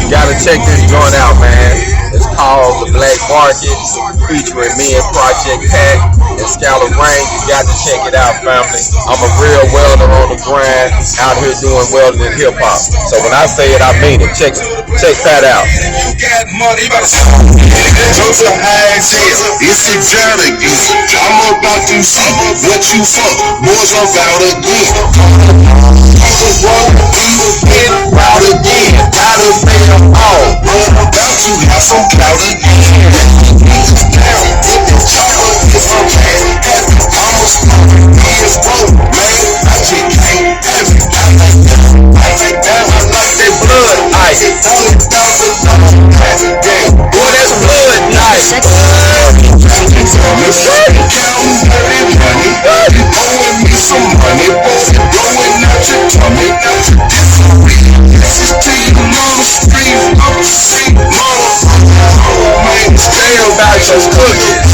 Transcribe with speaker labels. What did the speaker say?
Speaker 1: Gotta check this joint out, man. It's called The Black Market, featuring me and Project Pack and Scalar Range. You got to check it out, family. I'm a real welder on the grind, out here doing welding and hip hop. So when I say it, I mean it. Check that out.
Speaker 2: You got money, you better jokes are ass hell. It's a journey again. I'm about to see what you fuck. Boys are out again. Round again. Gotta pay them all. But I'm about to have some clout again. Down with the chopper is my man. I'ma start being broke, man. I just can't have it. I like that. I like that. I like that blood ice.
Speaker 1: Boy, that's blood nice.
Speaker 2: You owing me some money, boy. Going out your tummy. This is to you, little street. I'm a street motherfucker. Man,
Speaker 1: Stay about your cooking.